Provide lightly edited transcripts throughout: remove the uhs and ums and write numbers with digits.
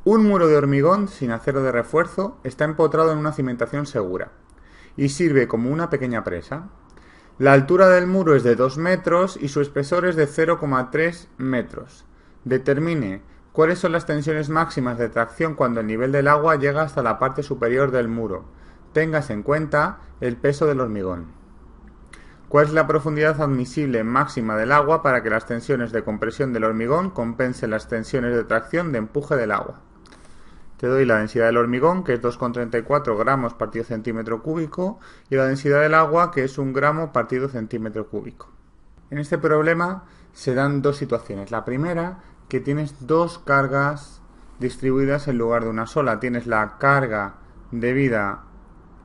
Un muro de hormigón sin acero de refuerzo está empotrado en una cimentación segura y sirve como una pequeña presa. La altura del muro es de 2 metros y su espesor es de 0,3 metros. Determine cuáles son las tensiones máximas de tracción cuando el nivel del agua llega hasta la parte superior del muro. Tengas en cuenta el peso del hormigón. ¿Cuál es la profundidad admisible máxima del agua para que las tensiones de compresión del hormigón compensen las tensiones de tracción de empuje del agua? Te doy la densidad del hormigón, que es 2,34 gramos partido centímetro cúbico, y la densidad del agua, que es 1 gramo partido centímetro cúbico. En este problema se dan dos situaciones. La primera, que tienes dos cargas distribuidas en lugar de una sola. Tienes la carga debida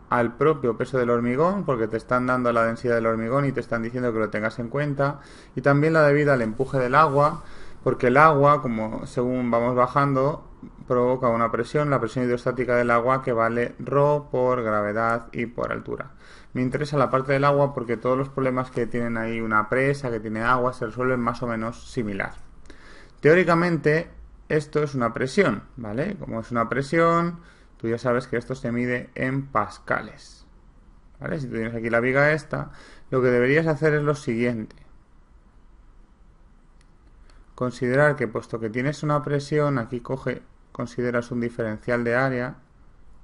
al propio peso del hormigón, porque te están dando la densidad del hormigón y te están diciendo que lo tengas en cuenta, y también la debida al empuje del agua, porque el agua, como según vamos bajando, provoca una presión, la presión hidrostática del agua, que vale ρ por gravedad y por altura. Me interesa la parte del agua porque todos los problemas que tienen ahí una presa, que tiene agua, se resuelven más o menos similar. Teóricamente, esto es una presión, ¿vale? Como es una presión, tú ya sabes que esto se mide en pascales, ¿vale? Si tú tienes aquí la viga esta, lo que deberías hacer es lo siguiente. Considerar que puesto que tienes una presión, aquí consideras un diferencial de área,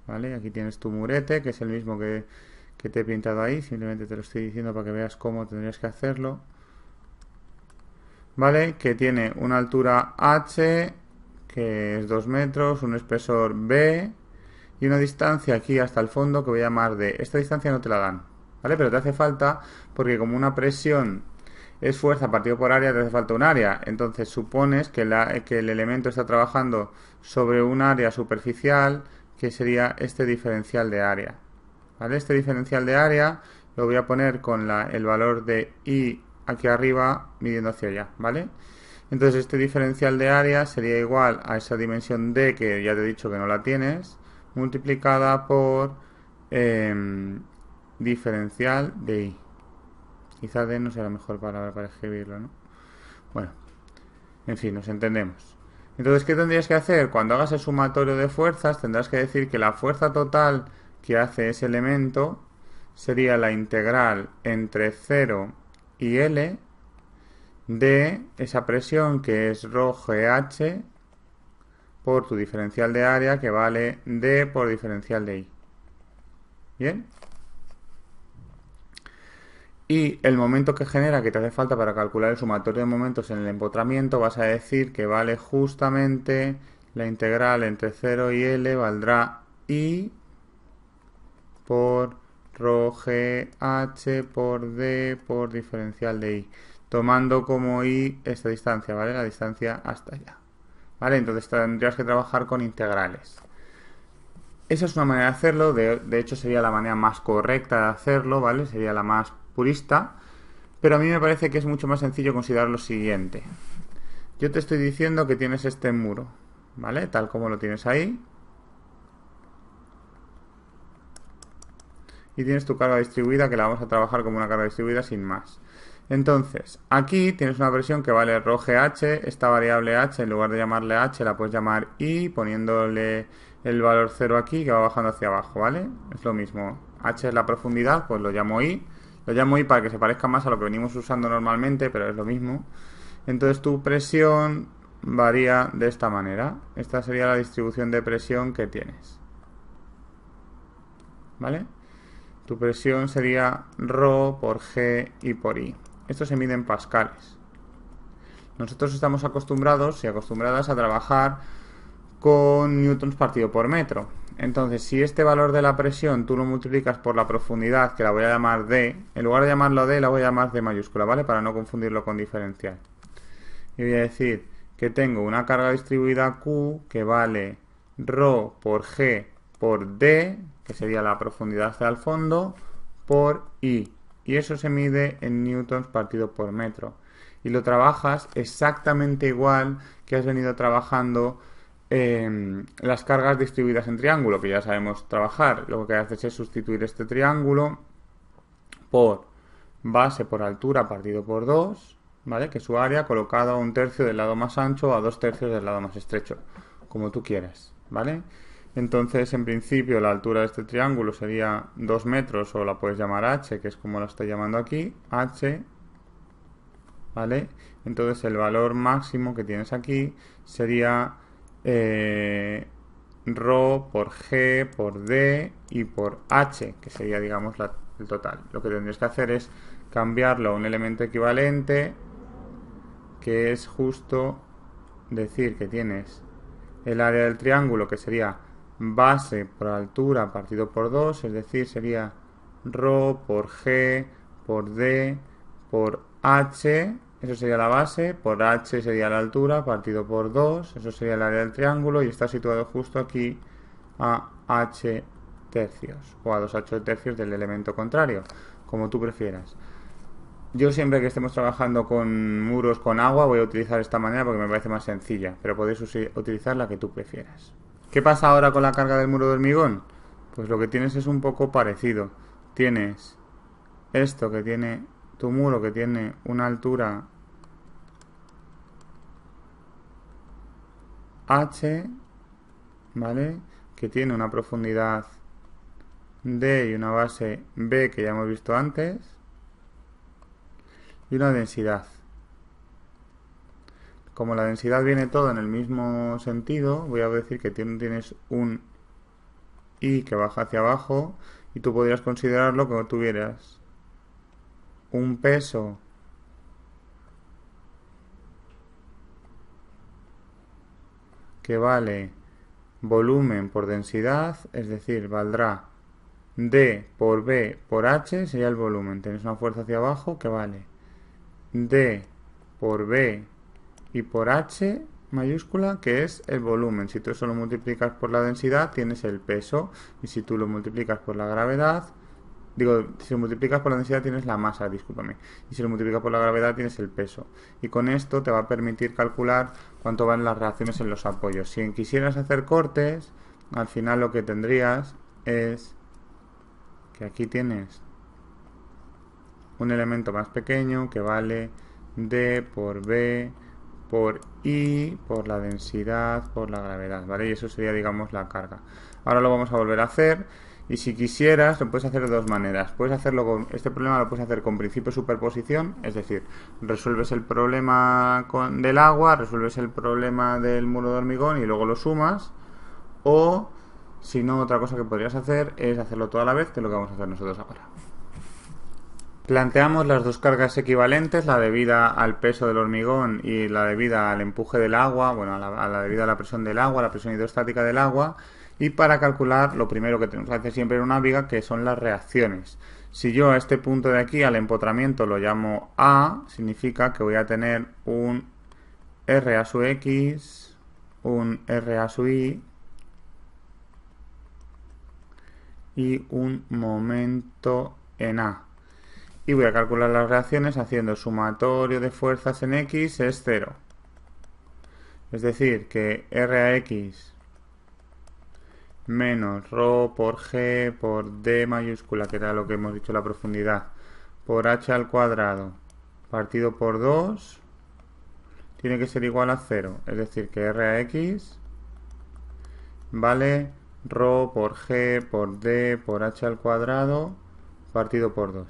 ¿vale? Aquí tienes tu murete, que es el mismo que te he pintado ahí, simplemente te lo estoy diciendo para que veas cómo tendrías que hacerlo, ¿vale? Que tiene una altura h, que es 2 metros, un espesor b y una distancia aquí hasta el fondo que voy a llamar d. Esta distancia no te la dan, ¿vale? Pero te hace falta porque como una presión es fuerza partido por área, te hace falta un área. Entonces supones que el elemento está trabajando sobre un área superficial, que sería este diferencial de área, ¿vale? Este diferencial de área lo voy a poner con el valor de I aquí arriba midiendo hacia allá, ¿vale? Entonces este diferencial de área sería igual a esa dimensión D, que ya te he dicho que no la tienes, multiplicada por diferencial de I. Quizá D no sea la mejor palabra para escribirlo, ¿no? Bueno, en fin, nos entendemos. Entonces, ¿qué tendrías que hacer? Cuando hagas el sumatorio de fuerzas, tendrás que decir que la fuerza total que hace ese elemento sería la integral entre 0 y L de esa presión, que es ρgh, por tu diferencial de área, que vale D por diferencial de I. ¿Bien? Y el momento que genera, que te hace falta para calcular el sumatorio de momentos en el empotramiento, vas a decir que vale justamente la integral entre 0 y L, valdrá I por ρgh por D por diferencial de I, tomando como I esta distancia, ¿vale? La distancia hasta allá, ¿vale? Entonces tendrías que trabajar con integrales. Esa es una manera de hacerlo, de hecho sería la manera más correcta de hacerlo, ¿vale? Sería la más purista, pero a mí me parece que es mucho más sencillo considerar lo siguiente. Yo te estoy diciendo que tienes este muro, ¿vale? Tal como lo tienes ahí. Y tienes tu carga distribuida, que la vamos a trabajar como una carga distribuida sin más. Entonces, aquí tienes una presión que vale ρgh, esta variable h, en lugar de llamarle h, la puedes llamar I, poniéndole el valor 0 aquí, que va bajando hacia abajo, ¿vale? Es lo mismo. H es la profundidad, pues lo llamo I. Lo llamo I para que se parezca más a lo que venimos usando normalmente, pero es lo mismo. Entonces tu presión varía de esta manera. Esta sería la distribución de presión que tienes, ¿vale? Tu presión sería ρ por G y por I. Esto se mide en pascales. Nosotros estamos acostumbrados y acostumbradas a trabajar con newtons partido por metro. Entonces, si este valor de la presión tú lo multiplicas por la profundidad, que la voy a llamar D, en lugar de llamarlo D, la voy a llamar D mayúscula, ¿vale? Para no confundirlo con diferencial. Y voy a decir que tengo una carga distribuida Q que vale ρ por G por D, que sería la profundidad hacia el fondo, por I. Y eso se mide en newtons partido por metro. Y lo trabajas exactamente igual que has venido trabajando las cargas distribuidas en triángulo, que ya sabemos trabajar. Lo que haces es sustituir este triángulo por base por altura partido por 2, ¿vale? Que es su área, colocado a 1/3 del lado más ancho o a 2/3 del lado más estrecho. como tú quieras, ¿vale? Entonces, en principio, la altura de este triángulo sería 2 metros, o la puedes llamar h, que es como la estoy llamando aquí, h, ¿vale? Entonces, el valor máximo que tienes aquí sería ρ por g por d y por h, que sería, digamos, el total. Lo que tendrías que hacer es cambiarlo a un elemento equivalente, que es justo decir que tienes el área del triángulo, que sería base por altura partido por 2, es decir, sería ρ por g por d por h, eso sería la base, por h sería la altura partido por 2, eso sería el área del triángulo, y está situado justo aquí a h tercios, o a 2h tercios del elemento contrario, como tú prefieras. Yo siempre que estemos trabajando con muros con agua voy a utilizar esta manera porque me parece más sencilla, pero podéis utilizar la que tú prefieras. ¿Qué pasa ahora con la carga del muro de hormigón? Pues lo que tienes es un poco parecido. Tienes esto que tiene tu muro, que tiene una altura h, ¿vale? Que tiene una profundidad d y una base b que ya hemos visto antes, y una densidad. Como la densidad viene todo en el mismo sentido, voy a decir que tienes un I que baja hacia abajo, y tú podrías considerarlo como tuvieras un peso que vale volumen por densidad, es decir, valdrá D por B por H, sería el volumen. Tienes una fuerza hacia abajo que vale D por B y por H mayúscula, que es el volumen. Si tú eso lo multiplicas por la densidad, tienes el peso, y si tú lo multiplicas por la gravedad, si lo multiplicas por la densidad tienes la masa, discúlpame, y si lo multiplicas por la gravedad tienes el peso. Y con esto te va a permitir calcular cuánto van las reacciones en los apoyos. Si quisieras hacer cortes, al final lo que tendrías es que aquí tienes un elemento más pequeño que vale D por B por I por la densidad por la gravedad, ¿vale? Y eso sería, digamos, la carga. Ahora lo vamos a volver a hacer, y si quisieras lo puedes hacer de dos maneras. Puedes hacerlo con este problema, lo puedes hacer con principio de superposición, es decir, resuelves el problema del agua, resuelves el problema del muro de hormigón y luego lo sumas, o si no, otra cosa que podrías hacer es hacerlo toda la vez, que es lo que vamos a hacer nosotros ahora. Planteamos las dos cargas equivalentes, la debida al peso del hormigón y la debida al empuje del agua, bueno, a la debida a la presión del agua, la presión hidrostática del agua, y para calcular lo primero que tenemos que hacer siempre en una viga, que son las reacciones. Si yo a este punto de aquí, al empotramiento, lo llamo A, significa que voy a tener un R a su X, un R a su Y y un momento en A. Y voy a calcular las reacciones haciendo sumatorio de fuerzas en X es 0. Es decir, que R a X menos ρ por G por D mayúscula, que era lo que hemos dicho, la profundidad, por H al cuadrado partido por 2, tiene que ser igual a 0. Es decir, que R a X vale ρ por G por D por H al cuadrado partido por 2.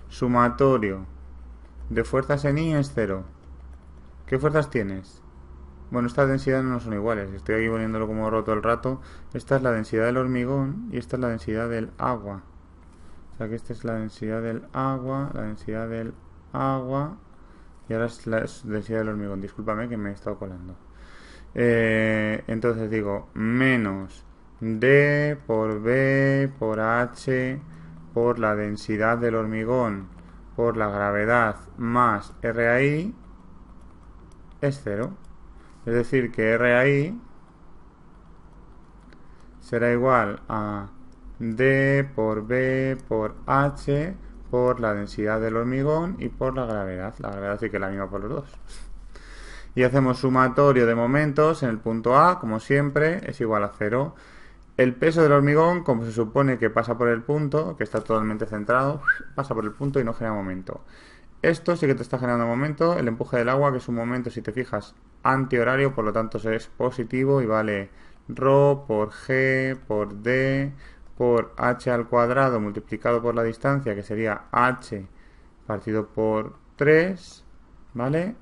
Sumatorio de fuerzas en I es 0. ¿Qué fuerzas tienes? Bueno, estas densidades no son iguales. Estoy aquí poniéndolo como roto el rato. Esta es la densidad del hormigón y esta es la densidad del agua. O sea que esta es la densidad del agua, la densidad del agua, y ahora es la densidad del hormigón. Discúlpame que me he estado colando. Entonces digo, menos D por B por H por la densidad del hormigón por la gravedad más RAI es 0. Es decir, que RAI será igual a D por B por H por la densidad del hormigón y por la gravedad. La gravedad sí que es la misma por los dos. Y hacemos sumatorio de momentos en el punto A, como siempre, es igual a 0. El peso del hormigón, como se supone que pasa por el punto, que está totalmente centrado, pasa por el punto y no genera momento. Esto sí que te está generando momento. El empuje del agua, que es un momento, si te fijas, antihorario, por lo tanto es positivo y vale ρ por G por D por H al cuadrado multiplicado por la distancia, que sería H partido por 3, ¿vale?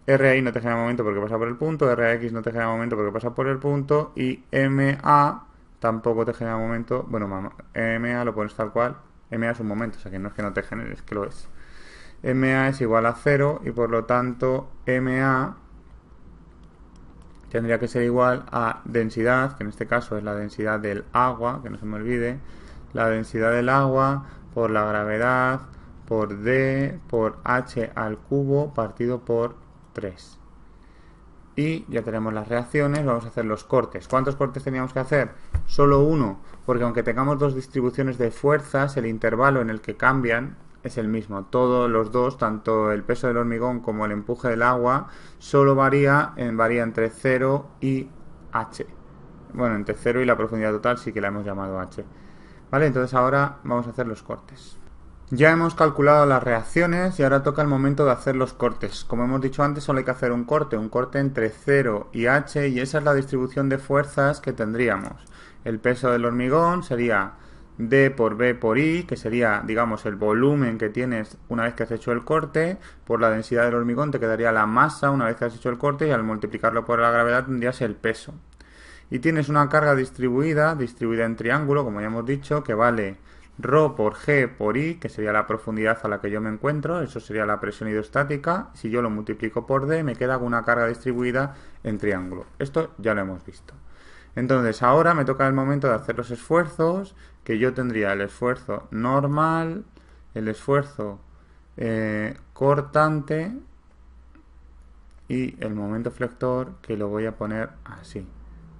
RI no te genera momento porque pasa por el punto, RX no te genera momento porque pasa por el punto, y MA tampoco te genera momento. Bueno, MA lo pones tal cual, MA es un momento, o sea que no es que no te genere, es que lo es. MA es igual a 0 y por lo tanto MA tendría que ser igual a densidad, que en este caso es la densidad del agua, que no se me olvide, la densidad del agua por la gravedad por D por H al cubo partido por 3. Y ya tenemos las reacciones, vamos a hacer los cortes. ¿Cuántos cortes teníamos que hacer? Solo uno, porque aunque tengamos dos distribuciones de fuerzas, el intervalo en el que cambian es el mismo. Todos los dos, tanto el peso del hormigón como el empuje del agua, solo varía entre 0 y h. Bueno, entre 0 y la profundidad total sí que la hemos llamado h. ¿Vale? Entonces ahora vamos a hacer los cortes. Ya hemos calculado las reacciones y ahora toca el momento de hacer los cortes. Como hemos dicho antes, solo hay que hacer un corte entre 0 y h, y esa es la distribución de fuerzas que tendríamos. El peso del hormigón sería D por B por I, que sería, digamos, el volumen que tienes una vez que has hecho el corte. Por la densidad del hormigón te quedaría la masa una vez que has hecho el corte, y al multiplicarlo por la gravedad tendrías el peso. Y tienes una carga distribuida en triángulo, como ya hemos dicho, que vale ρ por G por I, que sería la profundidad a la que yo me encuentro, eso sería la presión hidrostática. Si yo lo multiplico por D, me queda con una carga distribuida en triángulo. Esto ya lo hemos visto. Entonces ahora me toca el momento de hacer los esfuerzos, que yo tendría el esfuerzo normal, el esfuerzo cortante y el momento flector, que lo voy a poner así,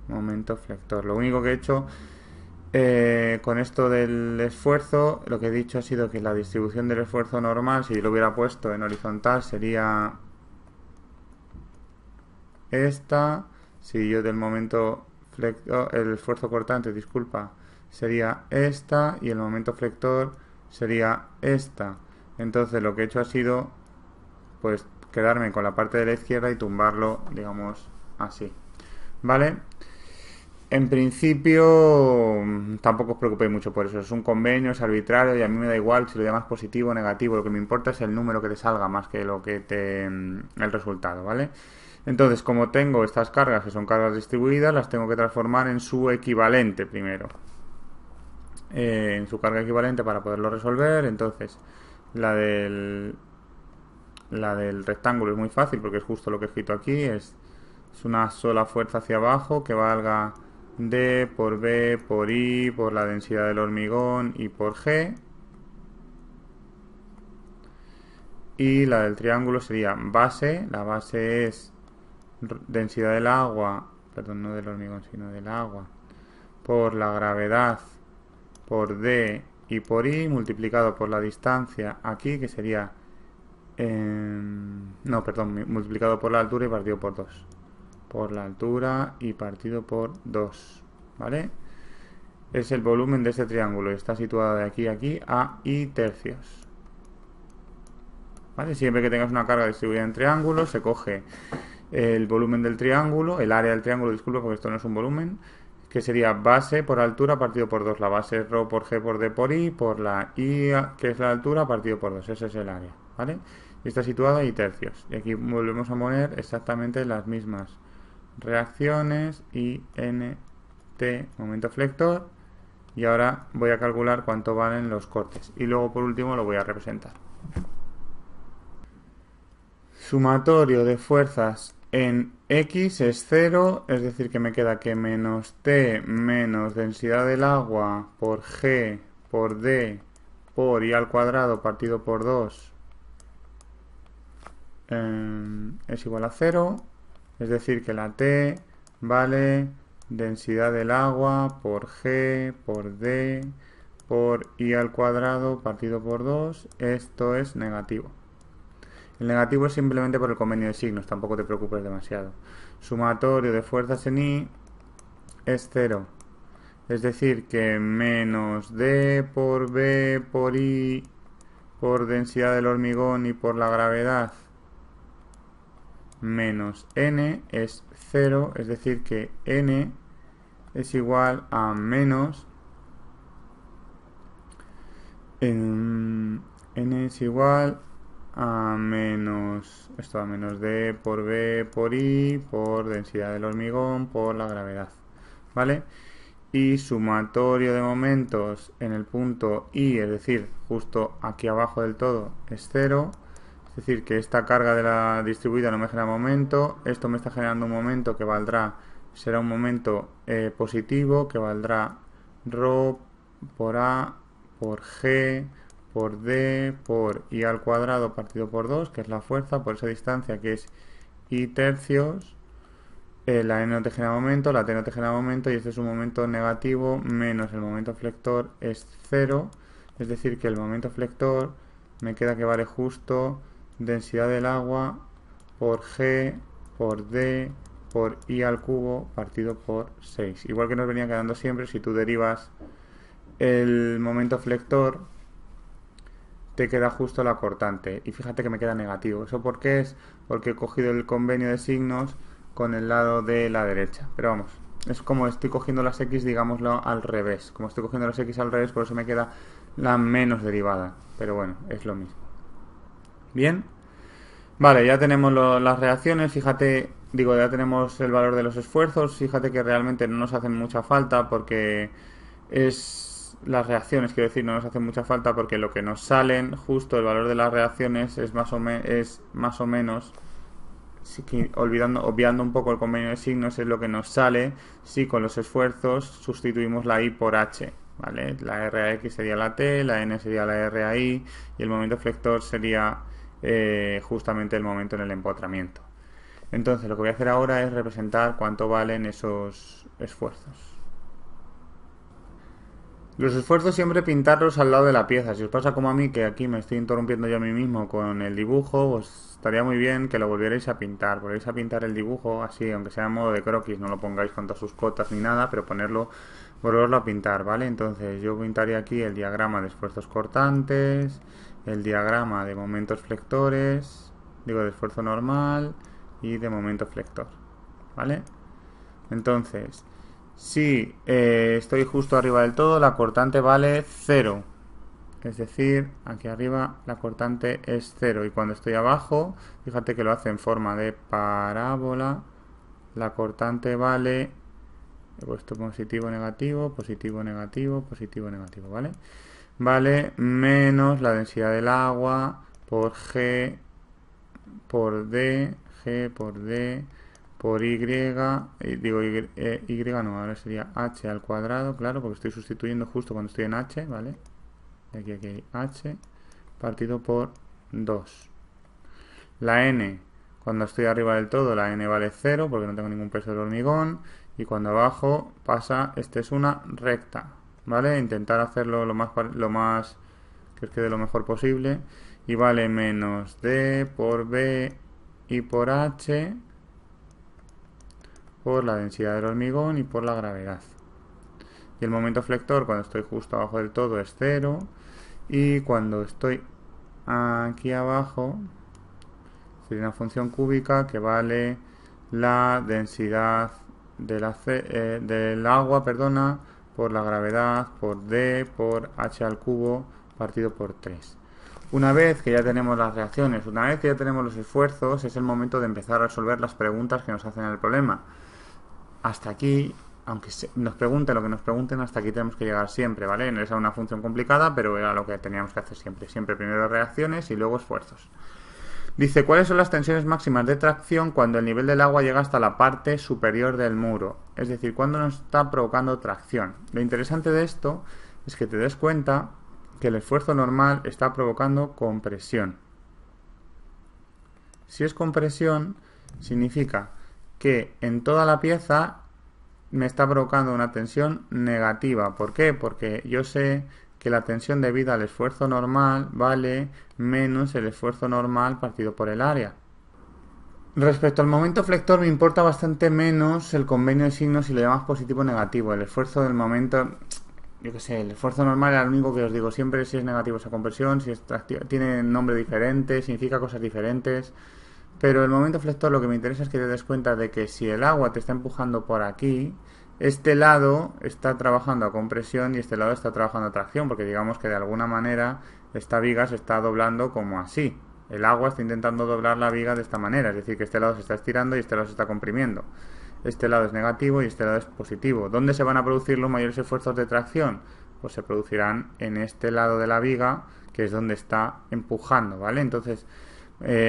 momento flector. Lo único que he hecho con esto del esfuerzo, lo que he dicho ha sido que la distribución del esfuerzo normal, si lo hubiera puesto en horizontal, sería esta. Si yo del momento flector, el esfuerzo cortante, disculpa, sería esta, y el momento flector sería esta. Entonces lo que he hecho ha sido pues quedarme con la parte de la izquierda y tumbarlo, digamos, así, ¿vale? En principio tampoco os preocupéis mucho por eso, es un convenio, es arbitrario y a mí me da igual si lo llamas positivo o negativo. Lo que me importa es el número que te salga más que lo que el resultado, ¿vale? Entonces, como tengo estas cargas que son cargas distribuidas, las tengo que transformar en su equivalente primero, en su carga equivalente para poderlo resolver. Entonces la del rectángulo es muy fácil porque es justo lo que he escrito aquí, es una sola fuerza hacia abajo que valga D por B por I por la densidad del hormigón y por G. Y la del triángulo sería base, la base es densidad del agua, perdón, no del hormigón sino del agua, por la gravedad por D y por I multiplicado por la distancia aquí, que sería no, perdón, multiplicado por la altura y partido por 2. Por la altura y partido por 2, ¿vale? Es el volumen de este triángulo, está situado de aquí a aquí a I tercios, ¿vale? Siempre que tengas una carga distribuida en triángulos, se coge el volumen del triángulo, el área del triángulo, disculpa, porque esto no es un volumen, que sería base por altura partido por 2. La base es ρ por G por D por I, por la I, que es la altura, partido por 2. Ese es el área, ¿vale? Y está situado a I tercios. Y aquí volvemos a poner exactamente las mismas reacciones, I, N, T, momento flector. Y ahora voy a calcular cuánto valen los cortes. Y luego por último lo voy a representar. Sumatorio de fuerzas en X es 0, es decir que me queda que menos T menos densidad del agua por G por D por I al cuadrado partido por 2 es igual a 0, es decir que la T vale densidad del agua por G por D por I al cuadrado partido por 2, esto es negativo. El negativo es simplemente por el convenio de signos, tampoco te preocupes demasiado. Sumatorio de fuerzas en I es 0, es decir que menos D por B por I por densidad del hormigón y por la gravedad menos n es 0, es decir que n es igual a menos n es igual a menos esto, a menos d por b por i por densidad del hormigón por la gravedad, ¿vale? Y sumatorio de momentos en el punto I, es decir, justo aquí abajo del todo, es 0. Es decir, que esta carga de la distribuida no me genera momento. Esto me está generando un momento que será un momento positivo, que valdrá ρ por A por G por D por I al cuadrado partido por 2, que es la fuerza por esa distancia que es I tercios. La n no te genera momento, la t no te genera momento y este es un momento negativo menos el momento flector es 0, es decir que el momento flector me queda que vale justo densidad del agua por G por D por I al cubo partido por 6. Igual que nos venía quedando siempre, si tú derivas el momento flector te queda justo la cortante y fíjate que me queda negativo. ¿Eso por qué es? Porque he cogido el convenio de signos con el lado de la derecha, pero vamos, es como estoy cogiendo las x, digámoslo, al revés. Como estoy cogiendo las x al revés, por eso me queda la menos derivada, pero bueno, es lo mismo. Bien, vale, ya tenemos las reacciones, fíjate, ya tenemos el valor de los esfuerzos, fíjate que realmente no nos hacen mucha falta porque las reacciones, quiero decir, no nos hacen mucha falta porque lo que nos salen, justo el valor de las reacciones es más o menos, obviando un poco el convenio de signos, es lo que nos sale si con los esfuerzos sustituimos la I por H, ¿vale? La RAX sería la T, la N sería la RAI y el momento flector sería justamente el momento en el empotramiento. Entonces lo que voy a hacer ahora es representar cuánto valen esos esfuerzos. Los esfuerzos siempre pintarlos al lado de la pieza. Si os pasa como a mí, que aquí me estoy interrumpiendo yo a mí mismo con el dibujo, pues estaría muy bien que lo volvierais a pintar. Volvéis a pintar el dibujo así, aunque sea en modo de croquis, no lo pongáis con todas sus cotas ni nada, pero volverlo a pintar, ¿vale? Entonces yo pintaría aquí el diagrama de esfuerzos cortantes, el diagrama de momentos flectores, de esfuerzo normal y de momento flector, ¿vale? Entonces, si estoy justo arriba del todo, la cortante vale 0. Es decir, aquí arriba la cortante es 0. Y cuando estoy abajo, fíjate que lo hace en forma de parábola. La cortante vale, he puesto positivo, negativo, positivo, negativo, positivo, negativo, ¿vale? Vale menos la densidad del agua por G por D, G por D por Y, Y no, ahora sería H al cuadrado, claro, porque estoy sustituyendo justo cuando estoy en H, ¿vale? De aquí hay H, partido por 2. La N, cuando estoy arriba del todo, la N vale 0, porque no tengo ningún peso del hormigón, y cuando abajo pasa, es una recta, ¿vale? Intentar hacerlo lo más que os quede lo mejor posible, y vale menos D por B y por H, por la densidad del hormigón y por la gravedad. Y el momento flector cuando estoy justo abajo del todo es 0 y cuando estoy aquí abajo sería una función cúbica que vale la densidad del agua, por la gravedad por D por H al cubo partido por 3. Una vez que ya tenemos las reacciones, una vez que ya tenemos los esfuerzos, es el momento de empezar a resolver las preguntas que nos hacen en el problema. Hasta aquí, aunque nos pregunten lo que nos pregunten, hasta aquí tenemos que llegar siempre, ¿vale? No es una función complicada, pero era lo que teníamos que hacer siempre. Siempre primero reacciones y luego esfuerzos. Dice, ¿cuáles son las tensiones máximas de tracción cuando el nivel del agua llega hasta la parte superior del muro? Es decir, cuando nos está provocando tracción. Lo interesante de esto es que te des cuenta que el esfuerzo normal está provocando compresión. Si es compresión, significa que en toda la pieza me está provocando una tensión negativa. ¿Por qué? Porque yo sé que la tensión debida al esfuerzo normal vale menos el esfuerzo normal partido por el área. Respecto al momento flector me importa bastante menos el convenio de signos si lo llamas positivo o negativo. El esfuerzo del momento, yo qué sé, el esfuerzo normal es lo único que os digo siempre, si es negativo esa compresión, si tiene nombre diferente, significa cosas diferentes. Pero el momento flector lo que me interesa es que te des cuenta de que si el agua te está empujando por aquí, este lado está trabajando a compresión y este lado está trabajando a tracción, porque digamos que de alguna manera esta viga se está doblando como así. El agua está intentando doblar la viga de esta manera, es decir, que este lado se está estirando y este lado se está comprimiendo. Este lado es negativo y este lado es positivo. ¿Dónde se van a producir los mayores esfuerzos de tracción? Pues se producirán en este lado de la viga, que es donde está empujando, ¿vale? Entonces,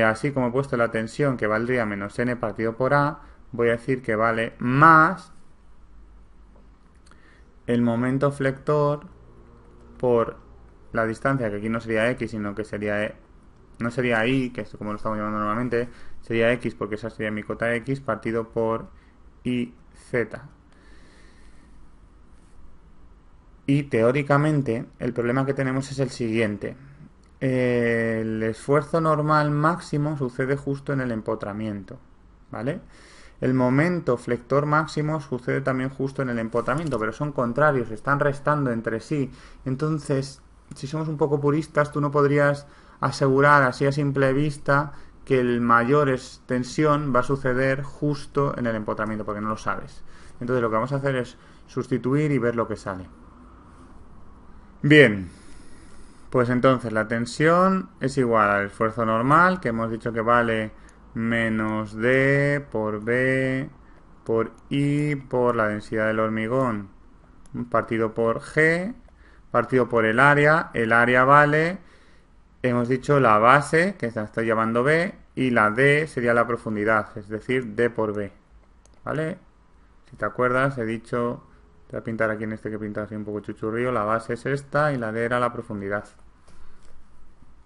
así como he puesto la tensión que valdría menos n partido por a, voy a decir que vale más el momento flector por la distancia, que aquí no sería x, sino que sería no sería i, que es como lo estamos llamando normalmente, sería x porque esa sería mi cota x, partido por iz. Y teóricamente el problema que tenemos es el siguiente. El esfuerzo normal máximo sucede justo en el empotramiento, ¿vale? El momento flector máximo sucede también justo en el empotramiento, pero son contrarios, están restando entre sí. Entonces, si somos un poco puristas, tú no podrías asegurar así a simple vista que el mayor tensión va a suceder justo en el empotramiento, porque no lo sabes. Entonces lo que vamos a hacer es sustituir y ver lo que sale. Bien, pues entonces la tensión es igual al esfuerzo normal, que hemos dicho que vale menos D por B por I por la densidad del hormigón partido por G partido por el área. El área vale, hemos dicho, la base, que se está llamando B, y la D sería la profundidad, es decir, D por B, ¿vale? Si te acuerdas, he dicho, te voy a pintar aquí en este que he pintado así un poco chuchurrío, la base es esta y la D era la profundidad.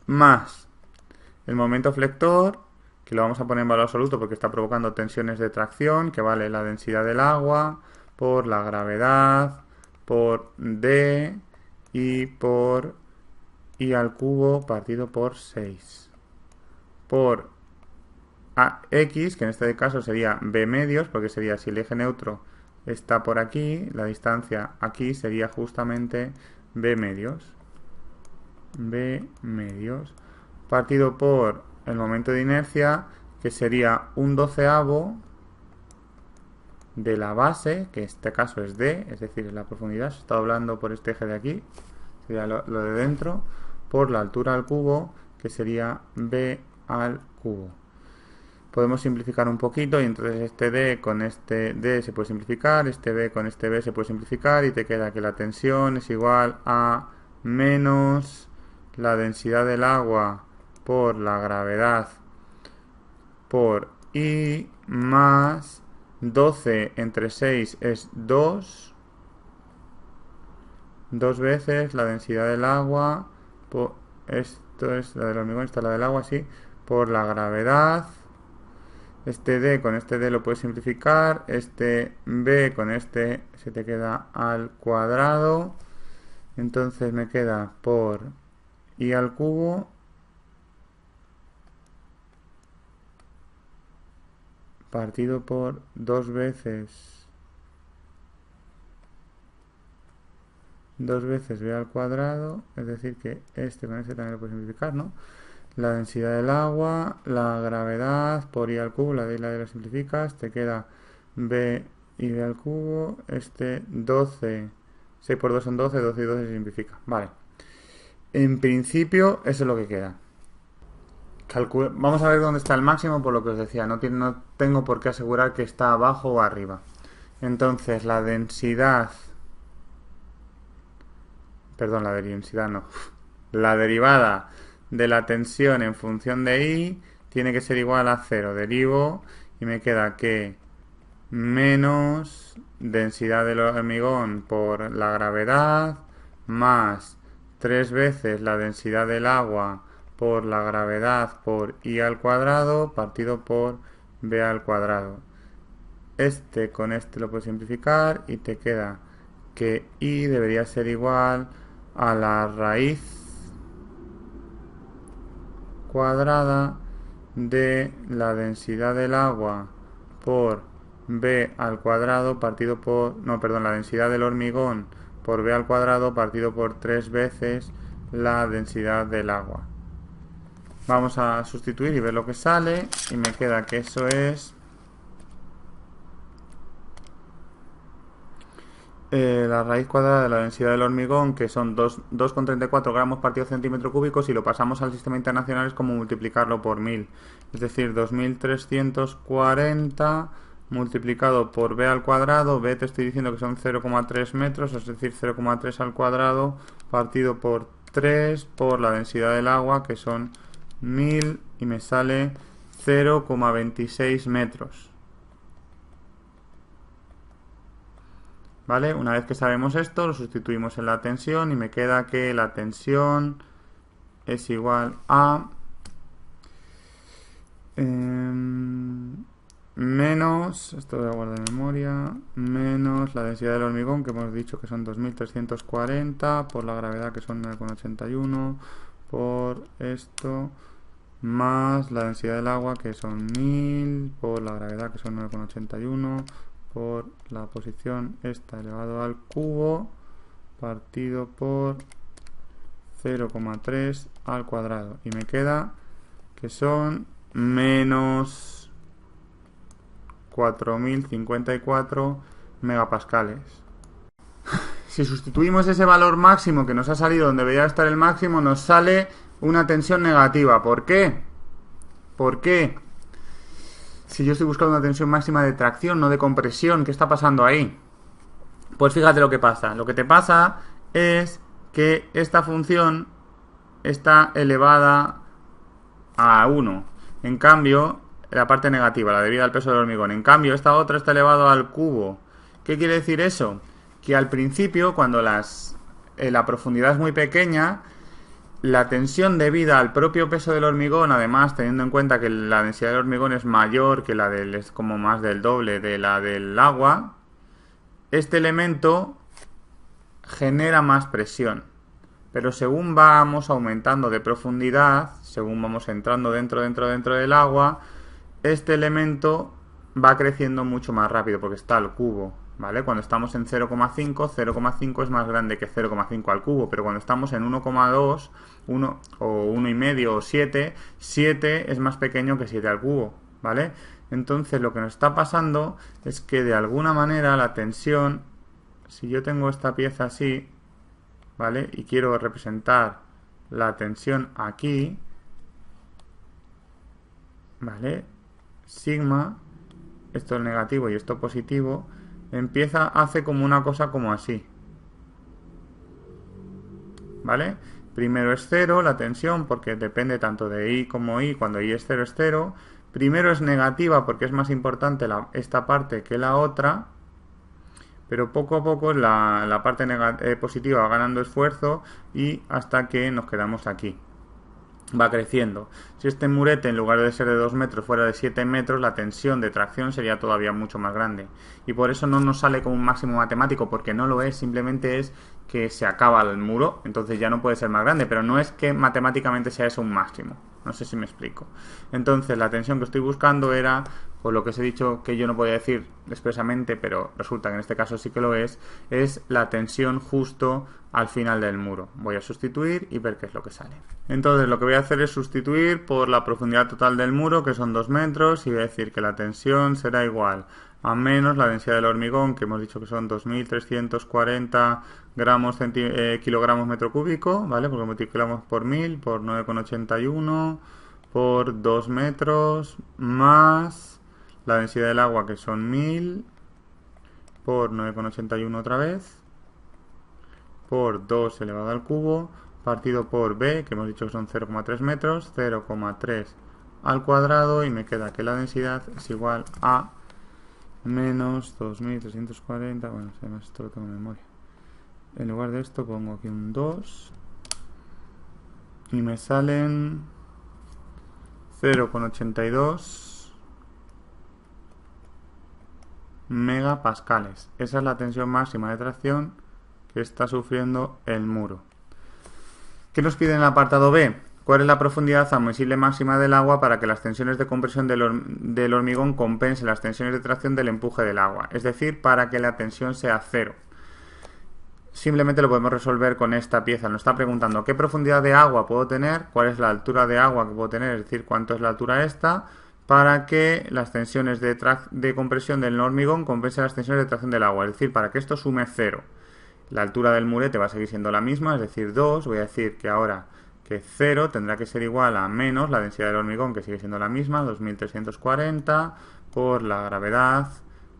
Más el momento flector, que lo vamos a poner en valor absoluto porque está provocando tensiones de tracción, que vale la densidad del agua por la gravedad por D y por I al cubo partido por 6 por X, que en este caso sería B medios, porque sería, si el eje neutro está por aquí, la distancia aquí sería justamente B medios partido por el momento de inercia, que sería un doceavo de la base, que en este caso es D, es decir, la profundidad, se está doblando por este eje de aquí, sería lo de dentro, por la altura al cubo, que sería B al cubo. Podemos simplificar un poquito y entonces este D con este D se puede simplificar, este B con este B se puede simplificar y te queda que la tensión es igual a menos la densidad del agua por la gravedad por I más 12 entre 6 es 2 veces la densidad del agua por, esto es la del hormigón, esta es la del agua, sí, por la gravedad. Este D con este D lo puedes simplificar, este B con este se te queda al cuadrado, entonces me queda por I al cubo partido por 2 veces B al cuadrado, es decir que este con este también lo puedes simplificar, ¿no? La densidad del agua, la gravedad por I al cubo, la D y la D lo simplificas, te queda B y B al cubo, este 12, 6 por 2 son 12, 12 y 12 se simplifica, vale. En principio eso es lo que queda. Vamos a ver dónde está el máximo, por lo que os decía, no tengo por qué asegurar que está abajo o arriba. Entonces la densidad, perdón, la densidad no, la derivada de la tensión en función de I tiene que ser igual a 0. Derivo y me queda que menos densidad del hormigón por la gravedad más 3 veces la densidad del agua por la gravedad por I al cuadrado partido por B al cuadrado. Este con este lo puedes simplificar y te queda que I debería ser igual a la raíz cuadrada de la densidad del agua por B al cuadrado partido por, no, perdón, la densidad del hormigón por B al cuadrado partido por 3 veces la densidad del agua. Vamos a sustituir y ver lo que sale. Y me queda que eso es la raíz cuadrada de la densidad del hormigón, que son 2,34 gramos partido centímetro cúbico. Si lo pasamos al sistema internacional es como multiplicarlo por 1000. Es decir, 2340 multiplicado por b al cuadrado. B te estoy diciendo que son 0,3 metros, es decir, 0,3 al cuadrado partido por 3 por la densidad del agua, que son 1000, y me sale 0,26 metros. ¿Vale? Una vez que sabemos esto, lo sustituimos en la tensión y me queda que la tensión es igual a menos, esto voy a guardar en memoria, menos la densidad del hormigón, que hemos dicho que son 2340, por la gravedad, que son 9,81, por esto, más la densidad del agua, que son 1000, por la gravedad, que son 9,81, por la posición esta elevado al cubo, partido por 0,3 al cuadrado. Y me queda que son menos 4054 megapascales. Si sustituimos ese valor máximo que nos ha salido donde debería estar el máximo, nos sale una tensión negativa. ¿Por qué? ¿Por qué? Si yo estoy buscando una tensión máxima de tracción, no de compresión, ¿qué está pasando ahí? Pues fíjate lo que pasa. Lo que te pasa es que esta función está elevada a 1. En cambio, la parte negativa, la debida al peso del hormigón. En cambio, esta otra está elevado al cubo. ¿Qué quiere decir eso? Que al principio, cuando la profundidad es muy pequeña, la tensión debida al propio peso del hormigón, además teniendo en cuenta que la densidad del hormigón es mayor que la del, es como más del doble de la del agua, este elemento genera más presión. Pero según vamos aumentando de profundidad, según vamos entrando dentro del agua, este elemento va creciendo mucho más rápido porque está al cubo, ¿vale? Cuando estamos en 0,5, 0,5 es más grande que 0,5 al cubo, pero cuando estamos en 1,2, 1 o 1,5 o 7, 7 es más pequeño que 7 al cubo, ¿vale? Entonces lo que nos está pasando es que de alguna manera la tensión, si yo tengo esta pieza así, ¿vale? Y quiero representar la tensión aquí, ¿vale? Sigma, esto es negativo y esto positivo, hace como una cosa como así, ¿vale? Primero es 0 la tensión porque depende tanto de I como I, cuando I es 0 es 0. Primero es negativa porque es más importante esta parte que la otra, pero poco a poco la parte positiva va ganando esfuerzo y hasta que nos quedamos aquí. Va creciendo. Si este murete en lugar de ser de 2 metros fuera de 7 metros, la tensión de tracción sería todavía mucho más grande. Y por eso no nos sale como un máximo matemático, porque no lo es, simplemente es que se acaba el muro, entonces ya no puede ser más grande, pero no es que matemáticamente sea eso un máximo. No sé si me explico. Entonces la tensión que estoy buscando era, por lo que os he dicho que yo no podía decir expresamente, pero resulta que en este caso sí que lo es la tensión justo al final del muro. Voy a sustituir y ver qué es lo que sale. Entonces lo que voy a hacer es sustituir por la profundidad total del muro, que son 2 metros, y voy a decir que la tensión será igual a menos la densidad del hormigón, que hemos dicho que son 2340 kilogramos metro cúbico, ¿vale? Porque multiplicamos por 1000, por 9,81, por 2 metros, más la densidad del agua, que son 1000, por 9,81 otra vez, por 2 elevado al cubo, partido por B, que hemos dicho que son 0,3 metros, 0,3 al cuadrado, y me queda que la densidad es igual a menos 2340, bueno, además esto lo tengo en memoria. En lugar de esto pongo aquí un 2 y me salen 0,82 megapascales. Esa es la tensión máxima de tracción que está sufriendo el muro. ¿Qué nos pide en el apartado B? ¿Cuál es la profundidad admisible máxima del agua para que las tensiones de compresión del hormigón compensen las tensiones de tracción del empuje del agua? Es decir, para que la tensión sea 0. simplemente lo podemos resolver con esta pieza. Nos está preguntando qué profundidad de agua puedo tener, cuál es la altura de agua que puedo tener, es decir, cuánto es la altura esta, para que las tensiones de compresión del hormigón compensen las tensiones de tracción del agua, es decir, para que esto sume 0. La altura del murete va a seguir siendo la misma, es decir, 2. Voy a decir que ahora que 0 tendrá que ser igual a menos la densidad del hormigón, que sigue siendo la misma, 2340, por la gravedad,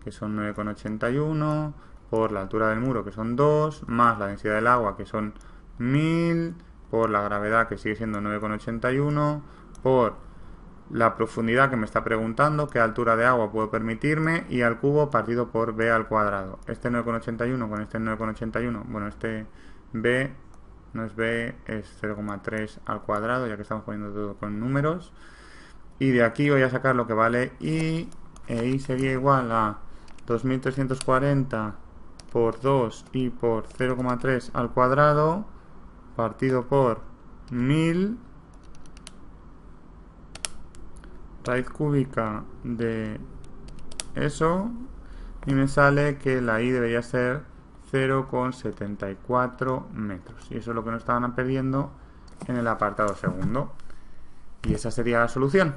que son 9,81, por la altura del muro, que son 2, más la densidad del agua, que son 1000, por la gravedad, que sigue siendo 9,81, por la profundidad que me está preguntando, qué altura de agua puedo permitirme, y al cubo partido por b al cuadrado. Este 9,81 con este 9,81, bueno, este b no es b, es 0,3 al cuadrado, ya que estamos poniendo todo con números. Y de aquí voy a sacar lo que vale y I sería igual a 2340 por 2 y por 0,3 al cuadrado partido por 1000 raíz cúbica de eso, y me sale que la I debería ser 0,74 metros, y eso es lo que nos estaban pidiendo en el apartado segundo, y esa sería la solución.